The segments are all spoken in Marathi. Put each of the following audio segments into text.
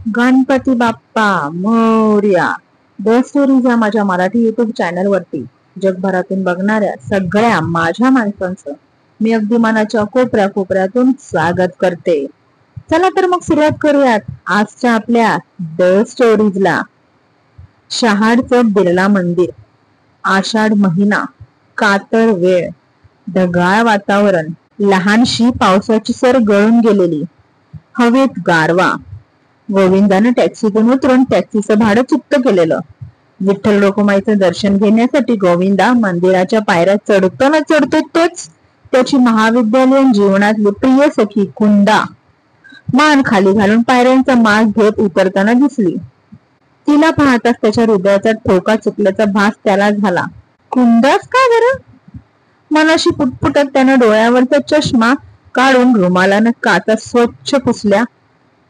गणपती बाप्पा मोरया. द स्टोरीज या माझ्या मराठी युट्यूब चॅनल वरती जगभरातून बघणाऱ्या सगळ्या माझ्या माणसांचं मी अगदी मनाच्या कोपऱ्या कोपऱ्यातून स्वागत करते. चला तर मग सुरुवात करूयात आजच्या आपल्या द स्टोरीजला. शहाडचं बिर्ला मंदिर. आषाढ महिना, कातर वेळ, ढगाळ वातावरण, लहानशी पावसाची सर गळून गेलेली, हवेत गारवा. गोविंदानं टॅक्सीतून उतरून टॅक्सीचं भाडं चुकत केलेलं. विठ्ठल रखुमाईचं दर्शन घेण्यासाठी गोविंदा मंदिराच्या पायऱ्या चढतो ना चढतो तोच त्याची महाविद्यालयीन जीवनातली प्रिय सखी कुंदा मान खाली घालून पायऱ्यांचा माग घेत उतरताना दिसली. तिला पाहताच त्याच्या हृदयाचा ठोका चुकल्याचा भास त्याला झाला. कुंदाच का बरं? मनाशी पुटपुटत त्यानं डोळ्यावरचा चष्मा काढून रुमालानं काचा स्वच्छ पुसल्या.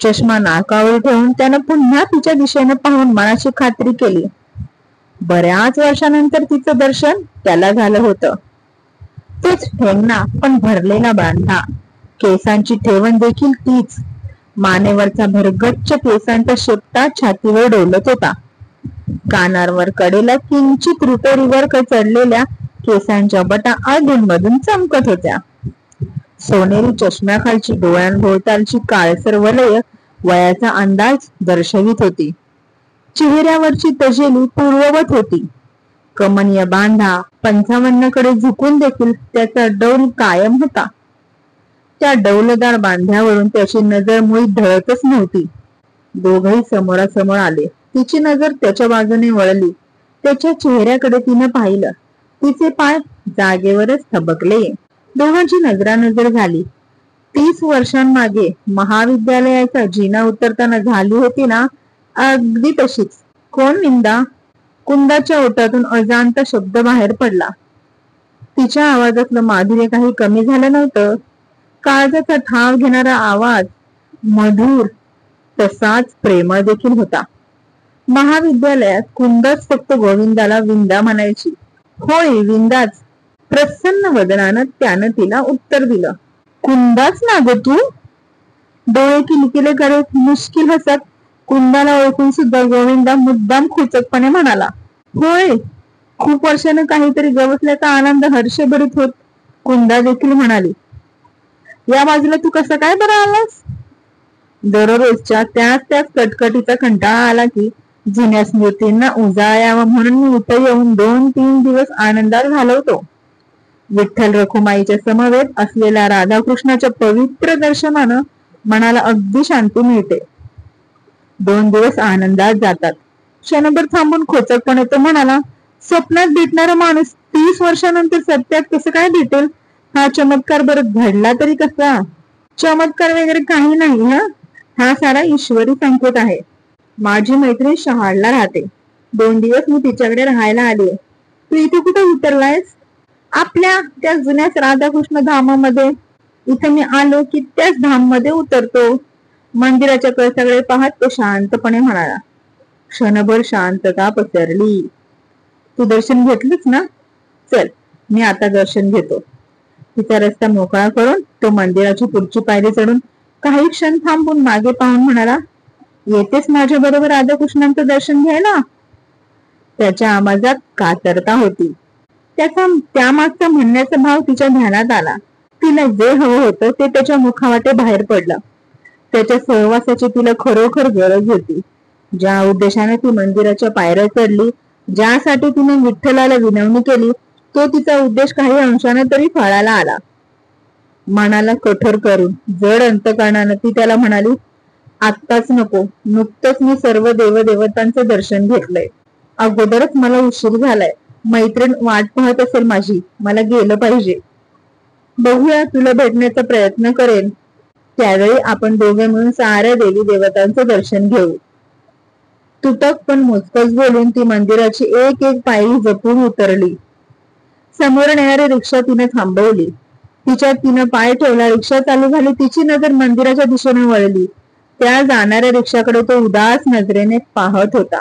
चष्मा नाकावर ठेवून त्यानं पुन्हा तिच्या दिशेने पाहून मनाची खात्री केली. बऱ्याच वर्षानंतर तिचं दर्शन त्याला झालं होतं. तोच ठेंगणा पण भरलेला बांधा, केसांची ठेवण देखील तीच. मानेवरचा भरगच्च केसांचा शेपटा छातीवर डोलत होता. कानांवर कडेला किंचित रुपेरीवर चढलेल्या केसांच्या बटा अधूनमधून चमकत होत्या. सोनेरी चष्म्याखालची डोळ्यांभोवतालची काळसर वलय वयाचा अंदाज दर्शवित होती. चेहऱ्यावरची तजेली पूर्ववत होती. कमनीय बांधा 55 कडे झुकून देखील त्याचा डौल कायम होता. त्या डौलदार बांध्यावरून त्याची नजर मुळी ढळतच नव्हती. दोघही समोरासमोर आले. तिची नजर त्याच्या बाजूने वळली. त्याच्या चेहऱ्याकडे तिनं पाहिलं. तिचे पाय जागेवरच थबकले. दोघांची नजरानजर झाली. 30 वर्षांमागे महाविद्यालयाचा जिना उतरताना झाली होती ना, अगदी तशीच. कोण निंदा? कुंदाच्या ओठातून अजाणता शब्द बाहेर पडला. तिच्या आवाजातलं माधुर्य काही कमी झालं नव्हतं. काळजाचा ठाव घेणारा आवाज मधुर तसाच प्रेमळ देखील होता. महाविद्यालयात कुंदाच फक्त गोविंदाला विंदा म्हणायची. होय, विंदाच. प्रसन्न वदनानं त्यानं तिला उत्तर दिलं. कुंदाच ना ग तू? डोळे किलकिले करत मुश्किल हसत कुंदाला ओळखून सुद्धा गोविंदा मुद्दाम खोचकपणे म्हणाला. होय, खूप वर्षानं काहीतरी गवसल्याचा आनंद हर्षभरीत होत कुंदा देखील म्हणाली. या बाजूला तू कसं काय बरं आलास? दररोजच्या त्याच कटकटीचा कंटाळा आला की जुन्या स्मृतींना उजाळा यावा म्हणून मी इथं येऊन 2-3 दिवस आनंदात घालवतो. विठ्ठल रखुमाईच्या समवेत असलेल्या राधाकृष्णाच्या पवित्र दर्शनानं मनाला अगदी शांती मिळते. 2 दिवस आनंदात जातात. क्षणभर थांबून खोचकपणे तो म्हणाला, स्वप्नात भेटणारा माणूस 30 वर्षानंतर सत्यात कसं काय भेटेल? हा चमत्कार बरं घडला तरी कसा? चमत्कार वगैरे काही नाही. हा सारा ईश्वरी संकेत आहे. माझी मैत्रीण शहाडला राहते. 2 दिवस मी तिच्याकडे राहायला आली. तू इथे कुठे उतरलायस? आपल्या त्या जुन्याच राधाकृष्ण धामामध्ये. इथे मी आलो की त्याच धाम मध्ये उतरतो. मंदिराच्या कळसाकडे पाहत तो शांतपणे म्हणाला. क्षणभर शांतता पसरली. तू दर्शन घेतलंच ना? चल, मी आता दर्शन घेतो. तिचा रस्ता मोकळा करून तो मंदिराची पुढची पायरी चढून काही क्षण थांबून मागे पाहून म्हणाला, येतेस माझ्या बरोबर राधाकृष्णांचं दर्शन घ्यायला? त्याच्या आवाजात कातरता होती. त्यामागचा म्हणण्याचा भाव तिच्या ध्यानात आला. तिला जे हवं होतं ते त्याच्या मुखावाटे बाहेर पडलं. त्याच्या सहवासाची तिला खरोखर गरज होती. ज्या उद्देशाने ती मंदिराच्या पायऱ्या चढली, ज्यासाठी तिने विठ्ठलाला विनवणी केली, तो तिचा उद्देश काही अंशाने तरी फळाला आला. मनाला कठोर करून जड अंतकरणानं ती त्याला म्हणाली, आत्ताच नको, नुकतंच मी सर्व देवदेवतांचं दर्शन घेतलंय. अगोदरच मला उशीर झालाय. मैत्रीण वाट पाहत असेल माझी. मला गेलं पाहिजे. बघूया, तुला भेटण्याचा प्रयत्न करेन. त्यावेळी आपण दोघे मिळून साऱ्या देवी देवतांचं दर्शन घेऊ. तुटक पण मोजकच बोलून ती मंदिराची एक पायरी जपून उतरली. समोर येणारी रिक्षा तिने थांबवली. तिच्यात तिनं पाय ठेवला. रिक्षा चालू झाली. तिची नजर मंदिराच्या दिशेने वळली. त्या जाणाऱ्या रिक्षाकडे तो उदास नजरेने पाहत होता.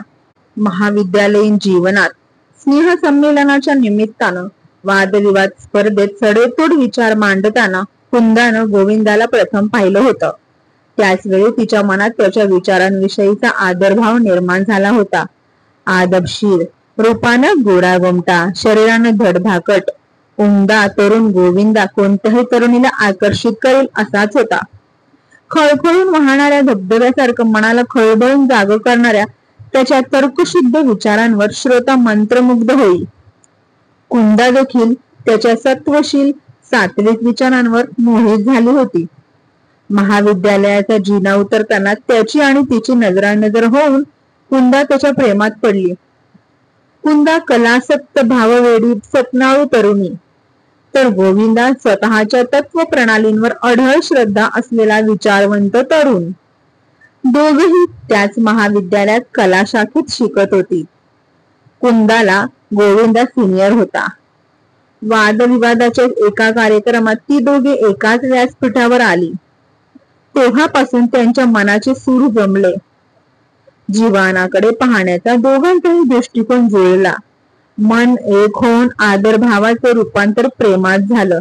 महाविद्यालयीन जीवनात स्नेह संमेलनाच्या निमित्तानं वादविवाद स्पर्धेत सडेतोड विचार मांडताना कुंदानं गोविंदाला प्रथम पाहिलं होतं. त्याचवेळी तिच्या मनात त्याच्या विचारांविषयीचा आदरभाव निर्माण झाला होता. आदबशीर, रूपानं गोरागोमटा, शरीरानं धडधाकट, उमदा तरुण गोविंदा कोणत्याही तरुणीला आकर्षित करेल असाच होता. खळखळून वाहणाऱ्या धबधब्यासारखं मनाला खळबळून जाग करणाऱ्या त्याच्या तर्कशुद्ध विचारांवर श्रोता मंत्रमुग्ध होईल. कुंदा देखील त्याच्या सत्वशील सात्विक विचारांवर मोहित झाली होती. महाविद्यालयाचा जिना उतरताना त्याची आणि तिची नजरानजर होऊन कुंदा त्याच्या प्रेमात पडली. कुंदा कलासक्त भाववेडी स्वप्नाळू तरुणी, तर गोविंदा स्वतःच्या तत्व प्रणालींवर अढळ श्रद्धा असलेला विचारवंत तरुण. दोघही त्याच महाविद्यालयात कला शाखेत शिकत होती. कुंदाला गोविंदा सिनियर होता. वादविवादाच्या एका कार्यक्रमात ती दोघे एकाच व्यासपीठावर आली. तेव्हापासून त्यांच्या मनाचे सूर जमले. जीवनाकडे पाहण्याचा दोघांचाही दृष्टिकोन जुळला. मन एक होऊन आदरभावाचं रूपांतर प्रेमात झालं.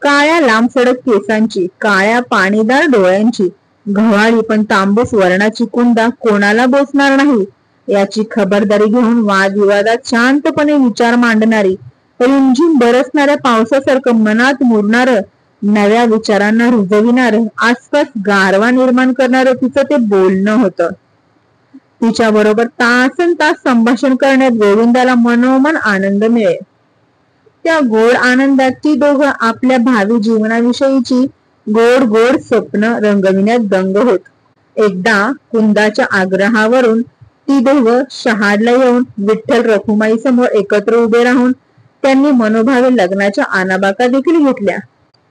काळ्या लांबसडक केसांची, काळ्या पाणीदार डोळ्यांची, गव्हाळी पण तांबूस वर्णाची कुंदा कोणाला बोचणार नाही याची खबरदारी घेऊन वादविवादात शांतपणे विचार मांडणारी, रिमझिम बरसणाऱ्या पावसासारखं मनात मुरणारं, नव्या विचारांना रुजविणारं, आसपास गारवा निर्माण करणारं तिचं ते बोलणं होतं. तिच्या बरोबर तासनतास संभाषण करण्यात गोविंदाला मनोमन आनंद मिळे. त्या गोड आनंदात ती दोघं आपल्या भावी जीवनाविषयीची गोड गोड स्वप्न रंगविण्यात दंग होत. एकदा कुंदाच्या आग्रहावरून ती दोघं शहाडला येऊन विठ्ठल रखुमाई समोर एकत्र उभे राहून त्यांनी मनोभावे लग्नाच्या आनाबाका देखील घेतल्या.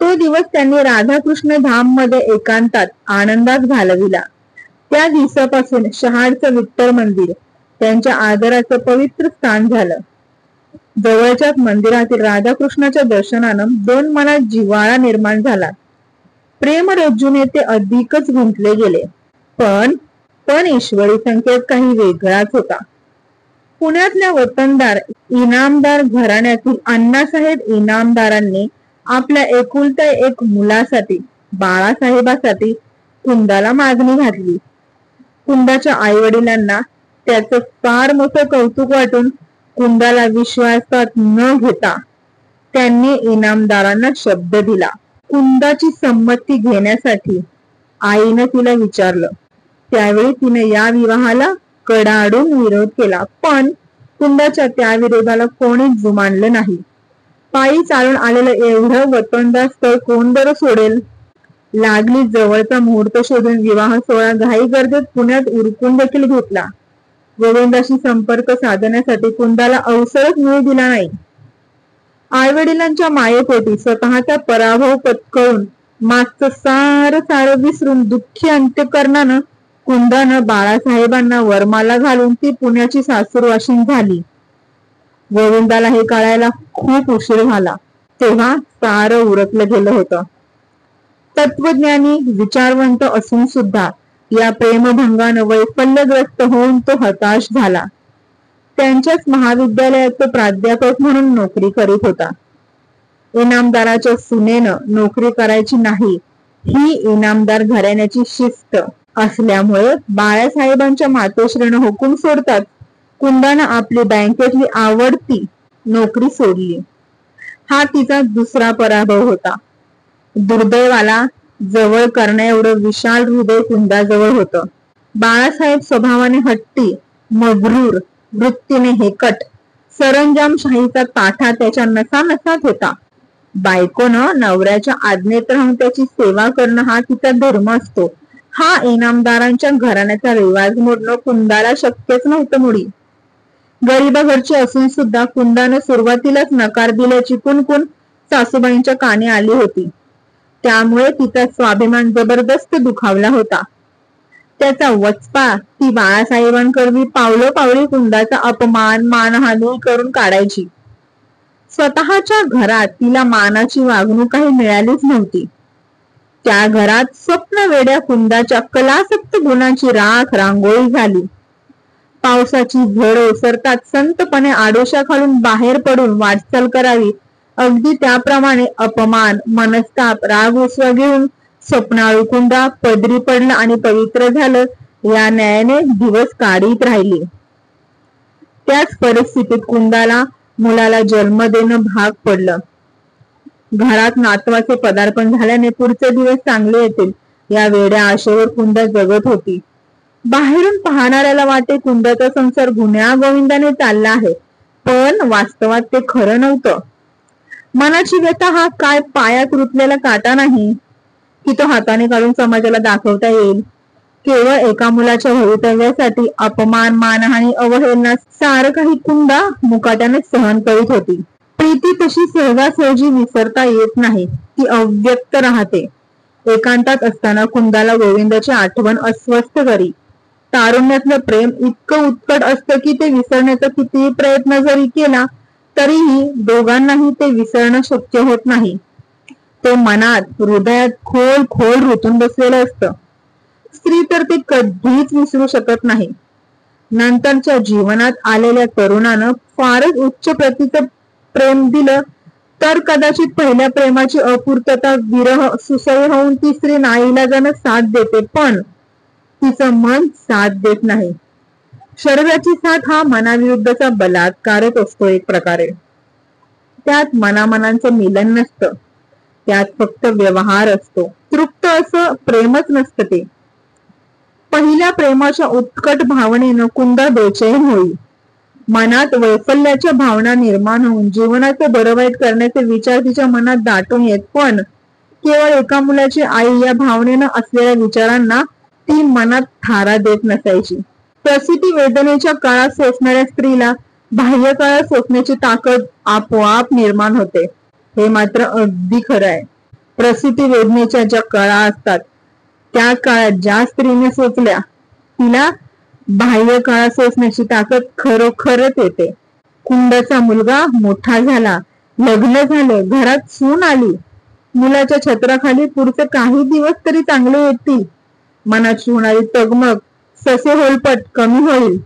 तो दिवस त्यांनी राधाकृष्ण धाम मध्ये एकांतात आनंदात घालविला. त्या दिवसापासून शहाडचं विठ्ठल मंदिर त्यांच्या आदराचं पवित्र स्थान झालं. जवळच्याच मंदिरातील राधाकृष्णाच्या दर्शनानं दोन मनात जिव्हाळा निर्माण झाला. प्रेमरज्जूने ते अधिकच गुंतले गेले. पण ईश्वरी संकेत काही वेगळाच होता. पुण्यातल्या वतनदार इनामदार घराण्यातील अण्णासाहेब इनामदारांनी आपल्या एकुलत्या एक मुलासाठी, बाळासाहेबासाठी कुंदाला मागणी घातली. कुंदाच्या आई वडिलांना त्याचं फार मोठं कौतुक वाटून कुंदाला विश्वासात न घेता त्यांनी इनामदारांना शब्द दिला. कुंदाची संमती घेण्यासाठी आईनं तिला विचारलं. त्यावेळी तिने या विवाहाला कडाडून विरोध केला, पण कुंदाच्या त्या विरोधाला कोणीच जुमानलं नाही. पायी चालून आलेलं एवढं वतनदार स्थळ कोण बरं सोडेल? लागली जवळचा मुहूर्त शोधून विवाह सोहळा घाई गर्दीत पुण्यात उरकून देखील घेतला. गोविंदाशी संपर्क साधण्यासाठी कुंदाला अवसरच मिळू दिला नाही. आई वडिलांच्या मायेपोटी स्वतःचा पराभव पत्करून मागचं सारं विसरून दुःखी अंत्यकरणानं कुंदानं बाळासाहेबांना वरमाला घालून ती पुण्याची सासूरवाशीण झाली. गोविंदाला हे कळायला खूप उशीर झाला. तेव्हा सारं उरकलं गेलं होतं. तत्वज्ञानी विचारवंत असून सुद्धा या प्रेमभंगानं वैफल्यग्रस्त होऊन तो हताश झाला. त्यांच्याच महाविद्यालयात तो प्राध्यापक म्हणून नोकरी करीत होता. इनामदाराच्या सुनेनं नोकरी करायची नाही ही इनामदार घराण्याची शिस्त असल्यामुळे बाळासाहेबांच्या मातोश्रीनं हुकूम सोडतात कुंदानं आपली बँकेतली आवडती नोकरी सोडली. हा तिचा दुसरा पराभव होता. दुर्दैवाला जवळ करण्या एवढं विशाल हृदय कुंदाजवळ होतं. बाळासाहेब स्वभावाने हट्टी, मगरूर, वृत्तीने हेकट, सरंजामशाहीचा ताठा त्याच्या नसानसात होता. बायकोनं नवऱ्याच्या आज्ञेत राहून त्याची सेवा करणं हा तिचा धर्म असतो. हा इनामदारांच्या घराण्याचा रिवाज मोडणं कुंदाला शक्यच नव्हतं मुळी. गरीबा घरची असून सुद्धा कुंदानं सुरुवातीलाच नकार दिल्याची कुणकुण सासूबाईंच्या कानी आली होती. त्यामुळे तिचा स्वाभिमान जबरदस्त दुखावला होता. त्याचा वचपा ती बाळासाहेबांकरवी पावलोपावली कुंदाचा अपमान मानहानी करून काढायची. स्वतःच्या घरात तिला मानाची वागणूक काही मिळालीच नव्हती. त्या घरात स्वप्न वेड्या कुंदाच्या कलासक्त गुणांची राख रांगोळी झाली. पावसाची झड ओसरतात संतपणे आडोशा खालून बाहेर पडून वाटचाल करावी, अगदी त्याप्रमाणे अपमान, मनस्ताप, राग उसवा घेऊन स्वप्नाळू कुंदा पदरी पडलं आणि पवित्र झालं या न्यायाने दिवस काढीत राहिली. त्याच परिस्थितीत कुंदाला मुलाला जन्म देणं भाग पडलं. घरात नातवाचे पदार्पण झाल्याने पुढचे दिवस चांगले येतील या वेड्या आशेवर कुंदा जगत होती. बाहेरून पाहणाऱ्याला वाटे कुंदाचा संसार गुण्या गोविंदाने चालला आहे, पण वास्तवात ते खरं नव्हतं. मनाची व्यथा हा काय पायात रुतलेला काटा नाही की तो हाताने काढून समाजाला दाखवता येईल. केवळ एका मुलाच्या भवितव्यासाठी अपमान, मानहानी, अवहेलना सारं काही कुंदा मुकाट्याने सहन करीत होती. प्रीती तशी सहजासहजी विसरता येत नाही, ती अव्यक्त राहते. एकांतात असताना कुंदाला गोविंदाची आठवण अस्वस्थ करी. तारुण्यातलं प्रेम इतकं उत्कट असतं की ते विसरण्याचा कितीही प्रयत्न जरी केला तरीही दोघांनाही ते विसरणं शक्य होत नाही. ते मनात, हृदयात खोल खोल रुतून बसलेलं असतं. स्त्री तर ते कधीच विसरू शकत नाही. नंतरच्या जीवनात आलेल्या तरुणानं फारच उच्च प्रतीचं प्रेम दिलं तर कदाचित पहिल्या प्रेमाची अपूर्तता, विरह, सुसह्य होऊन ती स्त्री नाईलाजानं साथ देते, पण तिचं मन साथ देत नाही. शरीराची साथ हा मनाविरुद्धचा बलात्कारच असतो एक प्रकारे. त्यात मनामनांचं मिलन नसतं, त्यात फक्त व्यवहार असतो. तृप्त असं प्रेमच नसतं ते. पहिल्या प्रेमाच्या उत्कट भावनेनं कुंदा बेचैन होईल. मनात वैफल्याच्या भावना निर्माण होऊन जीवनाचं बरं वाईट करण्याचे विचार तिच्या मनात दाटून येत, पण केवळ एका मुलाची आई या भावनेनं असलेल्या विचारांना ती मनात थारा देत नसायची. प्रसूती वेदनेच्या काळात सोसणाऱ्या स्त्रीला बाह्य काळात सोसण्याची ताकद आपोआप निर्माण होते, हे मात्र अगदी खरं आहे. प्रसूती वेदनेच्या ज्या कळा असतात त्या काळात ज्या स्त्रीने सोचल्या तिला बाह्य काळात सोसण्याची ताकद खरोखरच येते. कुंदाचा मुलगा मोठा झाला, लग्न झालं, घरात सून आली. मुलाच्या छत्राखाली पुढचे काही दिवस तरी चांगले येतील. मनाची होणारी तगमग, ससे होलपट कमी होईल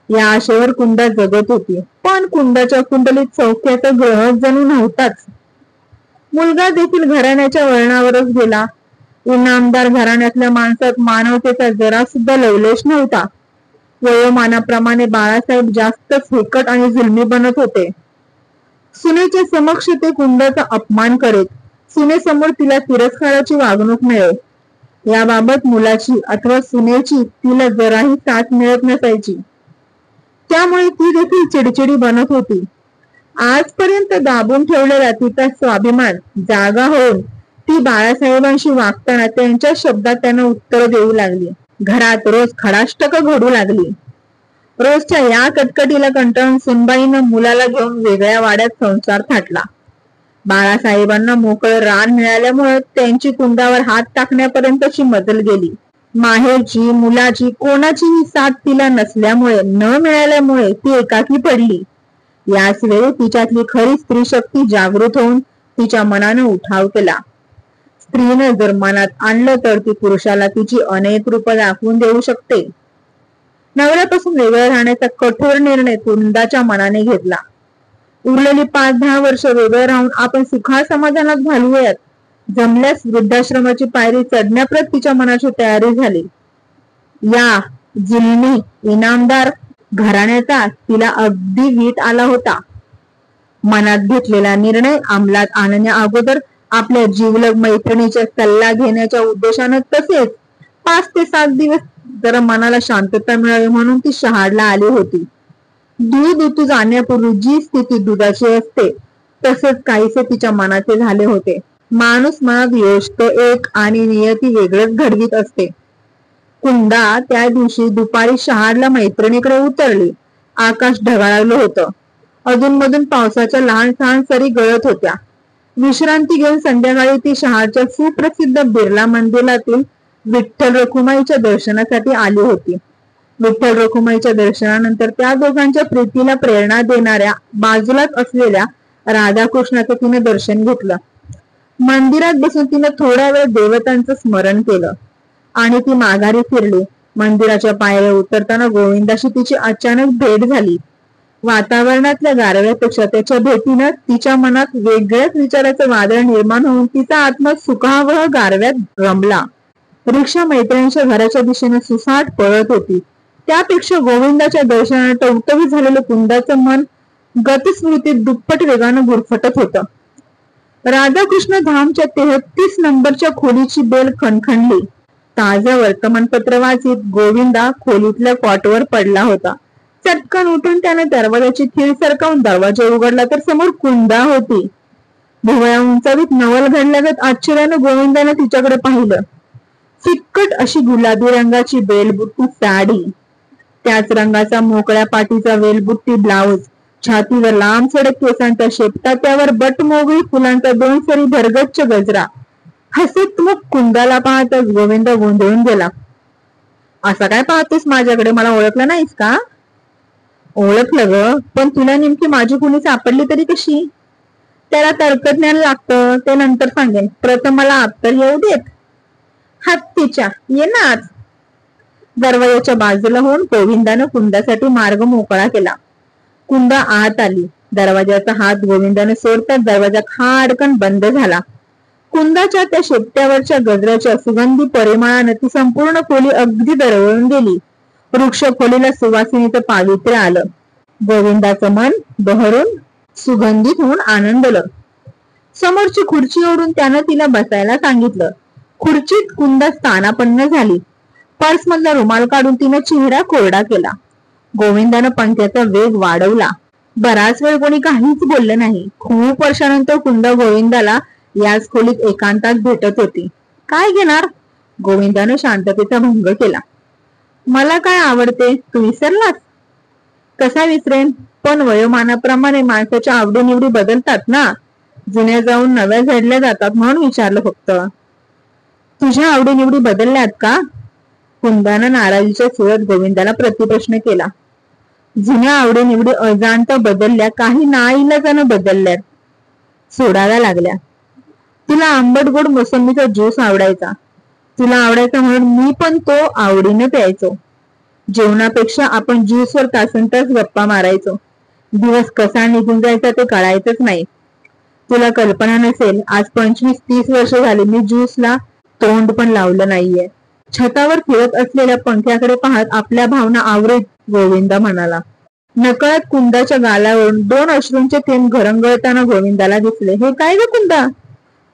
या आशेवर कुंदा जगत होती. पण कुंदाच्या कुंडलीत सौख्याचा ग्रह जणू नव्हताच. मुलगा देखील घराण्याच्या वळणावरच गेला. इनामदार घराण्यातल्या माणसात मानवतेचा जरा सुद्धा लवलेश नव्हता. वयोमानाप्रमाणे बाळासाहेब जास्तच हेकट आणि जुलमी बनत होते. सुनेच्या समक्ष ते कुंदाचा अपमान करीत. सुनेसमोर तिला तिरस्काराची वागणूक मिळे. याबाबत मुलाची अथवा सुनेची तिला जराही साथ मिळत नसायची. त्यामुळे ती देखील चिडचिडी बनत होती. आजपर्यंत दाबून ठेवलेला तिचा स्वाभिमान जागा होऊन ती बाळासाहेबांशी वागताना त्यांच्या शब्दात त्यांना उत्तर देऊ लागली. घरात रोज खडाष्टक घडू लागली. रोजच्या या कटकटीला कंटाळून सुनबाईनं मुलाला घेऊन वेगळ्या वाड्यात संसार थाटला. बाळासाहेबांना मोकळं रान मिळाल्यामुळे त्यांची कुंदावर हात टाकण्यापर्यंतची मजल गेली. माहेरची, मुलाची कोणाचीही साथ तिला नसल्यामुळे, न मिळाल्यामुळे ती एकाकी पडली. याच वेळी तिच्यातली खरी स्त्री शक्ती जागृत होऊन तिच्या मनानं उठाव केला. स्त्रीनं जर मनात आणलं तर ती पुरुषाला तिची अनेक रूप दाखवून देऊ शकते. नवऱ्यापासून वेगळं राहण्याचा कठोर निर्णय कुंदाच्या मनाने घेतला. उरलेली 5-10 वर्ष वेगळं राहून आपण सुखा समाधानात घालवूयात. जमल्यास वृद्धाश्रमाची पायरी चढण्याप्रत तिच्या मनाची तयारी झाली. या जुलमी इनामदार घराण्याचा तिला अगदी वीट आला होता. मनात घेतलेला निर्णय अंमलात आणण्या अगोदर आपल्या जीवलग मैत्रिणीचा सल्ला घेण्याच्या उद्देशानं, तसेच 5 ते 7 दिवस जरा मनाला शांतता मिळावी म्हणून ती शहाडला आली होती. दूध उतू जाण्यापूर्वी जी स्थिती दुधाची असते तसेच काहीसे तिच्या मनाचे झाले होते. माणूस मनात योजतो एक आणि नियती वेगळंच घडवीत असते. कुंदा त्या दिवशी दुपारी शहाडला मैत्रिणीकडे उतरली. आकाश ढगाळलं होतं. अधूनमधून पावसाच्या लहान सहान सरी गळत होत्या. विश्रांती घेऊन संध्याकाळी ती शहाडच्या सुप्रसिद्ध बिर्ला मंदिरातील विठ्ठल रखुमाईच्या दर्शनासाठी आली होती. विठ्ठल रखुमाईच्या दर्शनानंतर त्या दोघांच्या प्रीतीला प्रेरणा देणाऱ्या बाजूलाच असलेल्या राधाकृष्णाचं तिने दर्शन घेतलं. मंदिरात बसून तिने थोडा वेळ देवतांचं स्मरण केलं आणि ती माघारी फिरली. मंदिराच्या पायऱ्या उतरताना गोविंदाशी तिची अचानक भेट झाली. वातावरणातल्या गारव्यापेक्षा त्याच्या भेटीनं तिच्या मनात वेगळ्याच विचाराचं वादळ निर्माण होऊन तिचा आत्मा सुखावह गारव्यात रमला. रिक्षा मैत्रिणीच्या घराच्या दिशेने सुसाट पळत होती. त्यापेक्षा गोविंदाच्या दर्शनाने टवटवीत झालेलं कुंदाचं मन गतस्मृतीत दुप्पट वेगानं गुरफटत होतं. राधाकृष्ण धामच्या 33 नंबरच्या खोलीची बेल खणखणली. ताजं वर्तमानपत्र वाचित गोविंदा खोलीतल्या कॉटवर पडला होता. चटकन उठून त्याने दरवाजाची खीळ सरकावून दरवाजा उघडला तर समोर कुंदा होती. भुवया उंचावीत नवल घडल्यागत आश्चर्यानं गोविंदाने तिच्याकडे पाहिलं. फिक्कट अशी गुलाबी रंगाची बेलबुट्टी साडी, त्याच रंगाचा मोकळ्या पाठीचा वेलबुट्टी ब्लाउज, छातीवर लांब सडक केसांचा शेपटा, त्यावर बटमोगळी फुलांचा 2 सरी भरगच्च गजरा. हसत मग कुंदाला पाहतच गोविंद गोंधळून गेला. असा काय पाहतोस माझ्याकडे? मला ओळखलं नाहीस का? ओळखलं ग, पण तुला नेमकी माझी कुणी सापडली तरी कशी? त्याला तर्कज्ञान लागतं, ते नंतर सांगेन. प्रथम मला अत्तर येऊ देत. हत्तीच्या, ये ना आज. दरवाजाच्या बाजूला होऊन गोविंदानं कुंदासाठी मार्ग मोकळा केला. कुंदा आत आली. दरवाजाचा हात गोविंदाने सोडताच दरवाजा खाडकन बंद झाला. कुंदाच्या त्या शेपट्यावरच्या गजराच्या सुगंधी परिमळाने ती संपूर्ण खोली अगदी दरवळून गेली. वृक्ष खोलीला सुवासिनीचं पावित्र्य आलं. गोविंदाचं मन बहरून सुगंधित होऊन आनंदलं. समोरची खुर्ची ओढून त्यानं तिला बसायला सांगितलं. खुर्चीत कुंदा स्थानापन्न झाली. पर्स मधला रुमाल काढून तिने चेहरा कोरडा केला. गोविंदानं पंख्याचा वेग वाढवला. बराच वेळ कोणी काहीच बोललं नाही. खूप वर्षानंतर कुंदा गोविंदाला याच खोलीत एकांतात भेटत होती. काय घेणार? गोविंदानं शांततेचा भंग केला. मला काय आवडते तू विसरलास? कसा विसरेन, पण वयोमानाप्रमाणे माणसाच्या आवडीनिवडी बदलतात ना. जुन्या जाऊन नव्या झडल्या जातात म्हणून विचारलं फक्त. तुझ्या आवडीनिवडी बदलल्यात का? कुंदानं नाराजीच्या सुरत गोविंदाला प्रतिप्रश्न केला. जुन्या आवडीनिवडी अजाणता बदलल्या, काही नाईलाजानं बदलल्यात, सोडायला लागल्या. तुला आंबट गोड मोसंबीचा ज्यूस आवडायचा. तुला आवडायचा म्हणून मी पण तो आवडीने प्यायचो. जेवणापेक्षा आपण ज्यूसवर तासनतास गप्पा मारायचो. दिवस कसा निघून जायचा ते कळायचंच नाही. तुला कल्पना नसेल, आज 25-30 वर्ष झाली मी ज्यूसला तोंड पण लावलं नाहीये. छतावर फिरत असलेल्या पंख्याकडे पाहत आपल्या भावना आवरीत गोविंदा म्हणाला. नकळत कुंदाच्या गालावरून 2 अश्रूंचे थेंब घरंगळताना गोविंदाला दिसले. हे काय ग कुंदा,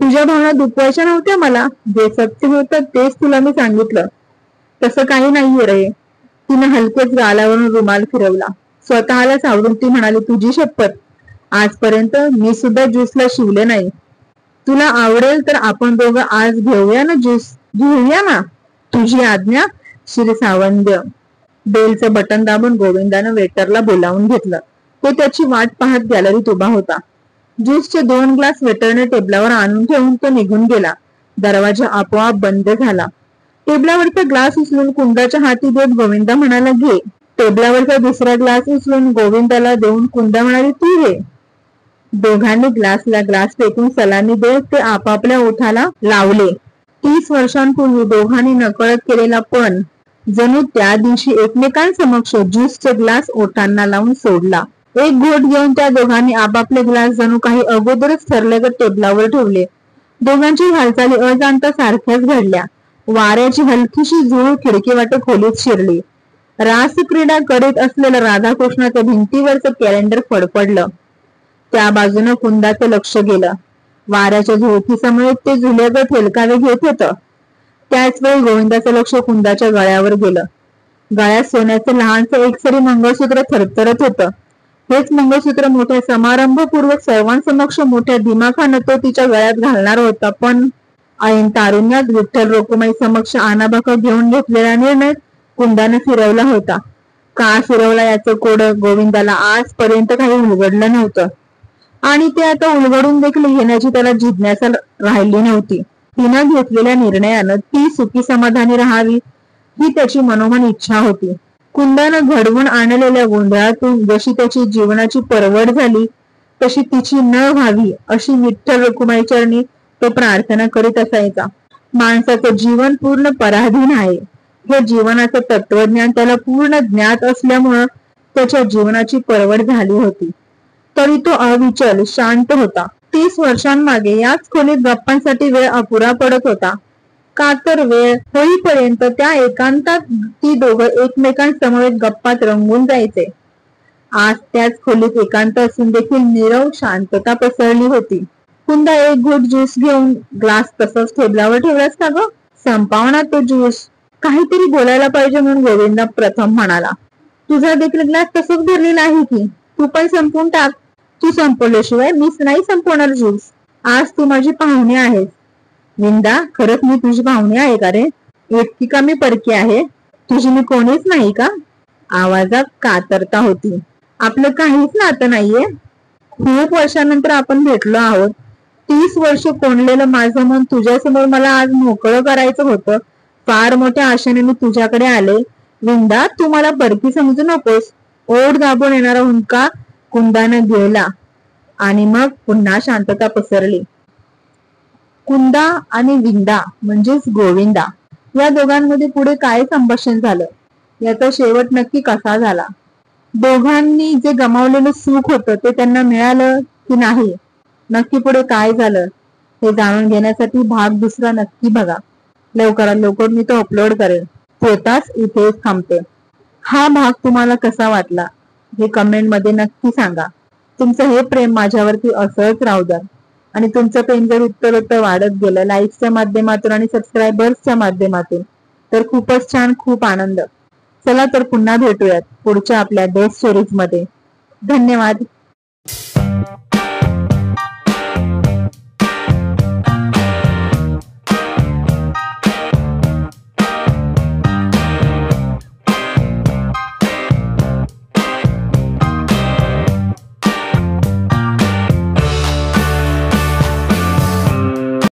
तुझ्या भावना दुखवायच्या नव्हत्या मला. जे सत्य होतं तेच तुला मी सांगितलं. तसं काही नाहीये रे. तिने हलकेच गालावरून रुमाल फिरवला. स्वतःलाच आवरून ती म्हणाली, तुझी शपथ, आजपर्यंत मी सुद्धा ज्यूसला शिवले नाही. तुला आवडेल तर आपण दोघं आज घेऊया ना ज्यूस? घेऊया ना. तुझी आज्ञा श्री सावंद्य. बेलचं बटन दाबून गोविंदानं वेटरला बोलावून घेतलं. तो त्याची वाट पाहत गॅलरीत उभा होता. ज्यूसचे 2 ग्लास वेटरने टेबलावर आणून ठेवून तो निघून गेला. दरवाजा आपोआप बंद झाला. टेबलावरचा ग्लास उचलून कुंदाच्या हाती देत गोविंदा म्हणाला, घे. टेबलावरचा दुसरा ग्लास उचलून गोविंदाला देऊन कुंदा म्हणाली, तू घे. दोघांनी ग्लासला ग्लास फेकून सलामी देत ते आपापल्या ओठाला लावले. 30 वर्षांपूर्वी दोघांनी नकळत केलेला पण जणू त्या दिवशी एकमेकांसमक्ष ज्यूसचे ग्लास ओठांना लावून सोडला. एक घोट घेऊन त्या दोघांनी आपापले ग्लास जणू काही अगोदरच ठरल्यागत टेबलावर ठेवले. दोघांची हालचाली अजाणता सारख्याच घडल्या. वाऱ्याची हलकीशी झुळूक खिडकीवाटे खोलीत शिरली. रासक्रीडा करीत असलेलं राधाकृष्णाच्या भिंतीवरचं कॅलेंडर फडफडलं. त्या बाजूनं कुंदाचं लक्ष गेलं. वाऱ्याच्या झुळकीसमोर ते झुल्यागत हेलकावे घेत होतं. त्याच वेळी गोविंदाचं लक्ष कुंदाच्या गळ्यावर गेलं. गळ्यात सोन्याचं लहानसं एकसरी मंगळसूत्र थरथरत होतं. हेच मंगळसूत्र मोठ्या समारंभपूर्वक सर्वांसमक्ष मोठ्या दिमाखानं तो तिच्या गळ्यात घालणार होता. पण ऐन तारुण्यात विठ्ठल रोकुमाई समक्ष आनाबाका घेऊन घेतलेला निर्णय कुंदाने फिरवला होता. का फिरवला याचं कोड गोविंदाला आजपर्यंत काही उलगडलं नव्हतं. आणि ते आता उलगडून देखील घेण्याची त्याला जिज्ञासा राहिली नव्हती. तिनं घेतलेल्या निर्णयानं ती सुखी समाधानी राहावी ही त्याची मनोमन इच्छा होती. कुंदानं घडवून आणलेल्या गोंधळातून जशी त्याची जीवनाची परवड झाली तशी तिची न व्हावी अशी विठ्ठल रखुमाई चरणी तो प्रार्थना करीत असायचा. माणसाचं जीवन पूर्ण पराधीन आहे हे जीवनाचं तत्वज्ञान त्याला पूर्ण ज्ञात असल्यामुळं त्याच्या जीवनाची परवड झाली होती, तरी तो अविचल शांत होता. 30 वर्षांमागे याच खोलीत गप्पांसाठी वेळ अपुरा पडत होता. का तर वेळ होईपर्यंत त्या एकांतात ती दोघं एकमेकांसमवेत गप्पात रंगून जायचे. आज त्याच खोलीत एकांत असून देखील नीरव शांतता पसरली होती. कुंदा एक घोट ज्यूस घेऊन ग्लास तसंच टेबलावर ठेवलास का ग? संपावना तो ज्यूस. काहीतरी बोलायला पाहिजे म्हणून गोविंदा प्रथम म्हणाला. तुझा देखील ग्लास तसंच भरलेला आहे की, तू पण संपवून टाक. तू संपवल्याशिवाय मीच नाही संपवणार ज्यूस. आज तू माझी पाहुणी आहेस. विंदा, खरंच मी तुझी पाहुणी आहे का रे? इतकी का मी परकी आहे? तुझी मी कोणीच नाही का? आवाजात कातरता होती. आपलं काहीच नातं नाहीये. खूप वर्षानंतर आपण भेटलो आहोत. 30 वर्ष कोंडलेलं माझं मन तुझ्यासमोर मला आज मोकळं करायचं होतं. फार मोठ्या आशेने मी तुझ्याकडे आले. विंदा, तू मला परकी समजू नकोस. ओढ दाबून येणारा हुंका कुंदाने गेला आणि मग पुन्हा शांतता पसरली. कुंदा आणि विंदा म्हणजेच गोविंदा या दोघांमध्ये पुढे काय संभाषण झालं, याचा शेवट नक्की कसा झाला, दोघांनी जे गमावलेलं सुख होतं ते त्यांना मिळालं की नाही, नक्की पुढे काय झालं हे जाणून घेण्यासाठी भाग दुसरा नक्की बघा. लवकरात लवकर मी तो अपलोड करेन. होताच इथेच थांबते. हा भाग तुम्हाला कसा वाटला हे कमेंट मध्ये नक्की सांगा. तुमचं हे प्रेम माझ्यावरती असंच राहू द्या. आणि तुमचं प्रेम जर उत्तर वाढत गेलं लाईक्सच्या माध्यमातून आणि सबस्क्रायबर्सच्या माध्यमातून तर खूपच छान, खूप आनंद. चला तर पुन्हा भेटूयात पुढच्या आपल्या बेस्ट स्टोरीज मध्ये. धन्यवाद.